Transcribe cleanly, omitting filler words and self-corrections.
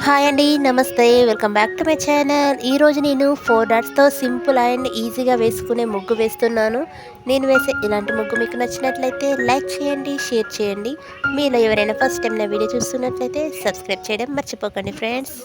Hi అండి. నమస్తే. Welcome back to my channel. ఈరోజు నేను 4 డాట్స్‌తో సింపుల్ అండ్ ఈజీగా వేసుకునే ముగ్గు వేస్తున్నాను. నేను వేసే ఇలాంటి ముగ్గు మీకు నచ్చినట్లయితే లైక్ చేయండి, షేర్ చేయండి. మీలో ఎవరైనా ఫస్ట్ టైం నా వీడియో చూస్తున్నట్లయితే సబ్స్క్రైబ్ చేయడం మర్చిపోకండి ఫ్రెండ్స్.